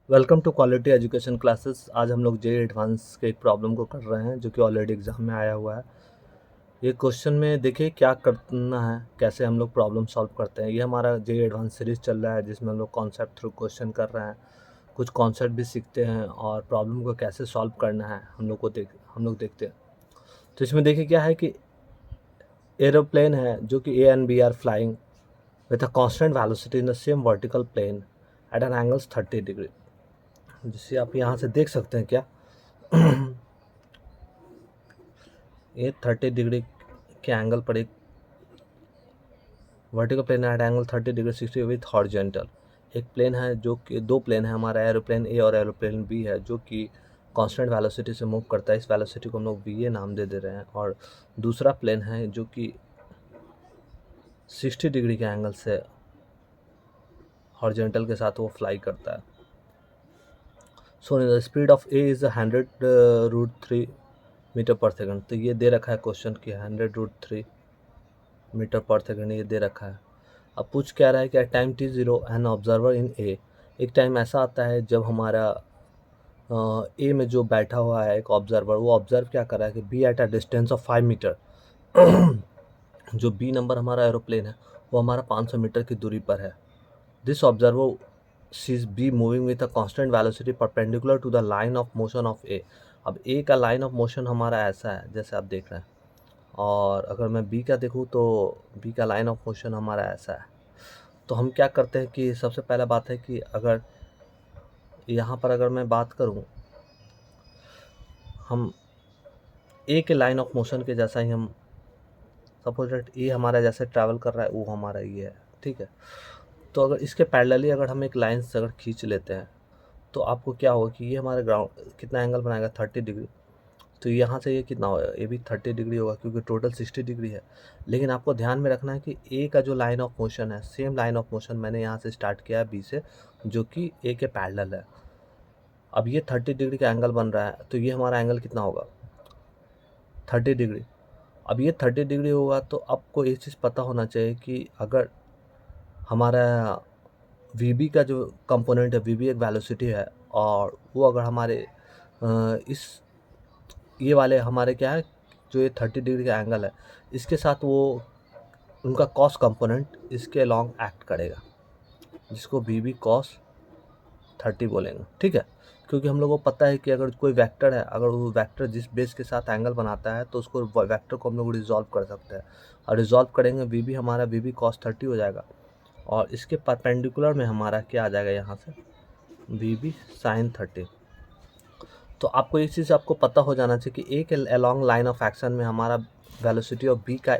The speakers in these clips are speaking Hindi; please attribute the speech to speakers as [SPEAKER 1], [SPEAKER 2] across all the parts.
[SPEAKER 1] Welcome to quality education classes. आज हम लोग जे एडवांस के एक प्रॉब्लम को कर रहे हैं जो कि ऑलरेडी एग्ज़ाम में आया हुआ है। ये क्वेश्चन में देखिए क्या करना है, कैसे हम लोग प्रॉब्लम सॉल्व करते हैं। ये हमारा जे एडवांस सीरीज़ चल रहा है जिसमें हम लोग कॉन्सेप्ट थ्रू क्वेश्चन कर रहे हैं, कुछ कॉन्सेप्ट भी सीखते हैं और प्रॉब्लम को कैसे सॉल्व करना है हम लोग देखते हैं। तो इसमें देखिए क्या है कि एरोप्लेन है जो कि A and B are flying with a constant velocity in the same vertical plane at an angles 30 degree. जिसे आप यहाँ से देख सकते हैं क्या ये 30 डिग्री के एंगल पर एक vertical plane at angle 30 degree 60 with horizontal एक प्लेन है जो कि दो प्लेन है, हमारा एरोप्लेन ए और एरोप्लेन बी है जो कि कांस्टेंट वेलोसिटी से मूव करता है। इस वेलोसिटी को हम लोग वी ए नाम दे रहे हैं। और दूसरा प्लेन है जो कि 60 डिग्री के एंगल से हॉरिजॉन्टल के साथ वो फ्लाई करता है। So the speed of A is 100√3 metre पर सेकंड। तो ये दे रखा है क्वेश्चन कि 100√3 मीटर पर सेकंड ये दे रखा है। अब पूछ क्या रहा है कि at time t0 an observer in A. एक टाइम ऐसा आता है जब हमारा ए में जो बैठा हुआ है एक ऑब्जर्वर, वो ऑब्जर्व क्या कर रहा है कि B at a distance of 5 metre. जो बी नंबर हमारा एरोप्लेन है वो हमारा 500 मीटर की दूरी पर है। This observer sees B moving with a constant velocity perpendicular to the line of motion of A. अब ए का लाइन ऑफ मोशन हमारा ऐसा है जैसे आप देख रहे हैं, और अगर मैं बी का देखूँ तो बी का लाइन ऑफ मोशन हमारा ऐसा है। तो हम क्या करते हैं कि सबसे पहला बात है कि अगर यहाँ पर अगर मैं बात करूँ, हम ए के लाइन ऑफ मोशन के जैसा ही हम सपोज दैट ए हमारा जैसे ट्रैवल कर रहा है वो हमारा ये है, ठीक है। तो अगर इसके पैरेलली अगर हम एक लाइन से अगर खींच लेते हैं तो आपको क्या होगा कि ये हमारे ग्राउंड कितना एंगल बनाएगा 30 डिग्री। तो यहाँ से ये कितना होगा, ये भी 30 डिग्री होगा क्योंकि टोटल 60 डिग्री है। लेकिन आपको ध्यान में रखना है कि ए का जो लाइन ऑफ मोशन है, सेम लाइन ऑफ मोशन मैंने यहाँ से स्टार्ट किया है बी से, जो कि ए के पैरेलल है। अब ये 30 डिग्री का एंगल बन रहा है तो ये हमारा एंगल कितना होगा 30 डिग्री। अब ये 30 डिग्री होगा तो आपको एक चीज़ पता होना चाहिए कि अगर हमारा वी बी का जो कंपोनेंट है, वी बी एक वेलोसिटी है, और वो अगर हमारे इस ये वाले हमारे क्या है, जो ये 30 डिग्री का एंगल है इसके साथ वो उनका कॉस कंपोनेंट इसके अलॉन्ग एक्ट करेगा, जिसको वी बी कॉस 30 बोलेंगे, ठीक है। क्योंकि हम लोगों को पता है कि अगर कोई वेक्टर है, अगर वो वेक्टर जिस बेस के साथ एंगल बनाता है तो उसको वेक्टर को हम लोग रिजॉल्व कर सकते हैं, और रिजॉल्व करेंगे वी बी हमारा वी बी कॉस 30 हो जाएगा, और इसके परपेंडिकुलर में हमारा क्या आ जाएगा यहाँ से वी बी साइन 30। तो आपको एक चीज़ आपको पता हो जाना चाहिए कि एक अलॉन्ग लाइन ऑफ एक्शन में हमारा वेलोसिटी ऑफ बी का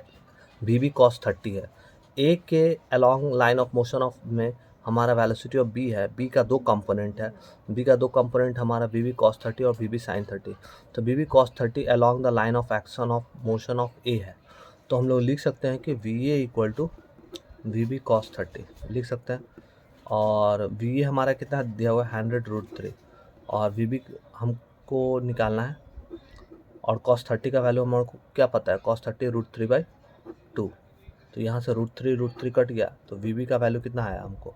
[SPEAKER 1] वी बी कॉस 30 है। ए के along line of motion of में हमारा वेलोसिटी ऑफ बी है, बी का दो कंपोनेंट है, बी का दो कंपोनेंट हमारा वी बी कॉस 30 और वी बी साइन 30। तो V B cos 30 along the line of action of motion of A है। तो हम लोग लिख सकते हैं कि V A equal to V B cos 30 लिख सकते हैं। और वी ए हमारा कितना दिया हुआ है 100√3, और वी बी हमको निकालना है, और कॉस 30 का वैल्यू हमारे को क्या पता है, कॉस 30√3/2। तो यहाँ से √3 कट गया तो वी बी का वैल्यू कितना आया हमको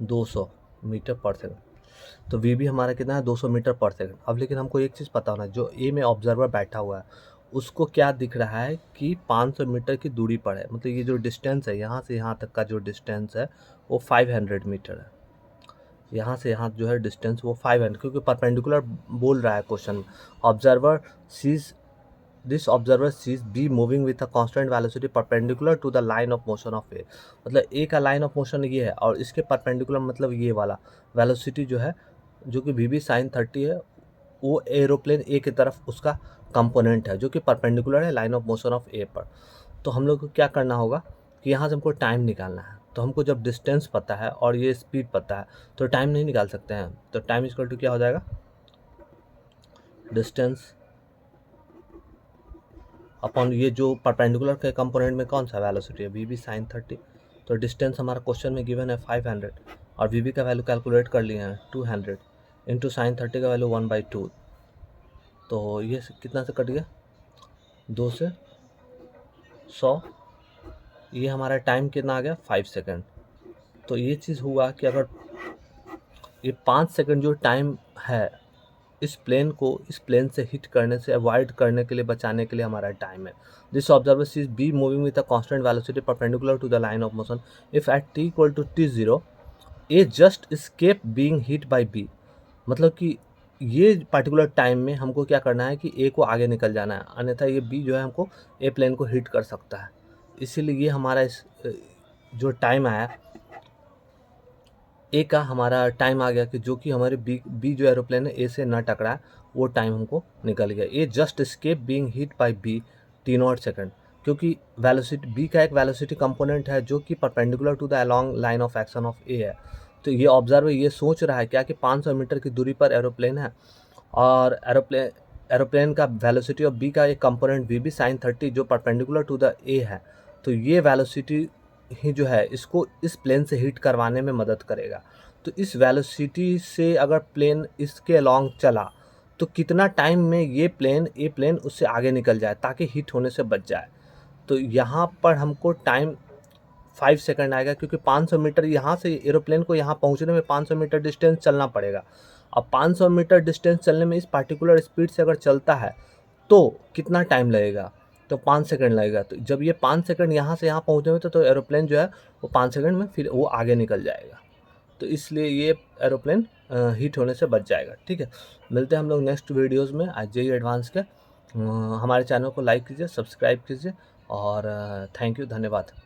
[SPEAKER 1] 200 मीटर पर सेकंड। तो वी बी हमारा कितना है 200 मीटर पर सेकंड। अब लेकिन हमको एक चीज़ पता होना है, जो ए में ऑब्जर्वर बैठा हुआ है उसको क्या दिख रहा है कि 500 मीटर की दूरी पर है, मतलब ये जो डिस्टेंस है यहाँ से यहाँ तक का जो डिस्टेंस है वो 500 मीटर है। यहाँ से यहाँ जो है डिस्टेंस वो 500, क्योंकि परपेंडिकुलर बोल रहा है question. Observer sees this observer sees B moving with a constant velocity perpendicular to the line of motion of A. मतलब ए का लाइन ऑफ मोशन ये है और इसके परपेंडिकुलर मतलब ये वाला वेलोसिटी जो है, जो कि वी बी साइन 30 है, वो एरोप्लेन ए की तरफ उसका कंपोनेंट है जो कि परपेंडिकुलर है लाइन ऑफ मोशन ऑफ ए पर। तो हम लोग को क्या करना होगा कि यहाँ से हमको टाइम निकालना है। तो हमको जब डिस्टेंस पता है और ये स्पीड पता है तो टाइम नहीं निकाल सकते हैं। तो टाइम इक्वल टू क्या हो जाएगा, डिस्टेंस अपॉन ये जो परपेंडिकुलर के कंपोनेंट में कौन सा वेलोसिटी है वी बी साइन 30। तो डिस्टेंस हमारा क्वेश्चन में गिवन है 500, और वी बी का वैल्यू कैलकुलेट कर लिए हैं 200 इंटू साइन 30 का वैल्यू 1/2। तो ये कितना से कट गया 2 से 100। ये हमारा टाइम कितना आ गया 5 सेकेंड। तो ये चीज़ हुआ कि अगर ये 5 सेकंड जो टाइम है, इस प्लेन से हिट करने से अवॉइड करने के लिए, बचाने के लिए हमारा टाइम है। This observer sees B moving with a constant velocity perpendicular to the line of motion if at t equal to t0 A just escape being hit by B. मतलब कि ये पर्टिकुलर टाइम में हमको क्या करना है कि ए को आगे निकल जाना है, अन्यथा ये बी जो है हमको ए प्लेन को हिट कर सकता है। इसीलिए ये हमारा जो टाइम आया, ए का हमारा टाइम आ गया कि जो कि हमारे बी जो एरोप्लेन है ए से ना टकराए, वो टाइम हमको निकल गया। A just escape being hit by B t0 second, क्योंकि वेलोसिटी बी का एक वेलोसिटी कंपोनेंट है जो कि perpendicular to the along line of action of A है। तो ये ऑब्जर्वर ये सोच रहा है क्या कि 500 मीटर की दूरी पर एरोप्लेन है, और एरोप्लेन का वेलोसिटी ऑफ बी का एक कंपोनेंट वी बी साइन 30 जो परपेंडिकुलर टू द ए है। तो ये वेलोसिटी ही जो है इसको इस प्लेन से हिट करवाने में मदद करेगा। तो इस वेलोसिटी से अगर प्लेन इसके अलोंग चला तो कितना टाइम में ये प्लेन उससे आगे निकल जाए ताकि हिट होने से बच जाए। तो यहाँ पर हमको टाइम 5 सेकंड आएगा, क्योंकि 500 मीटर यहाँ से एरोप्लेन को यहाँ पहुँचने में 500 मीटर डिस्टेंस चलना पड़ेगा। अब 500 मीटर डिस्टेंस चलने में इस पार्टिकुलर स्पीड से अगर चलता है तो कितना टाइम लगेगा, तो 5 सेकंड लगेगा। तो जब ये 5 सेकंड यहाँ से यहाँ पहुँचने में तो एरोप्लेन जो है वो 5 सेकंड में फिर वो आगे निकल जाएगा। तो इसलिए ये एरोप्लेन हीट होने से बच जाएगा। ठीक है, मिलते हैं हम लोग नेक्स्ट वीडियोज़ में आज जेईई एडवांस के। हमारे चैनल को लाइक कीजिए, सब्सक्राइब कीजिए, और थैंक यू, धन्यवाद।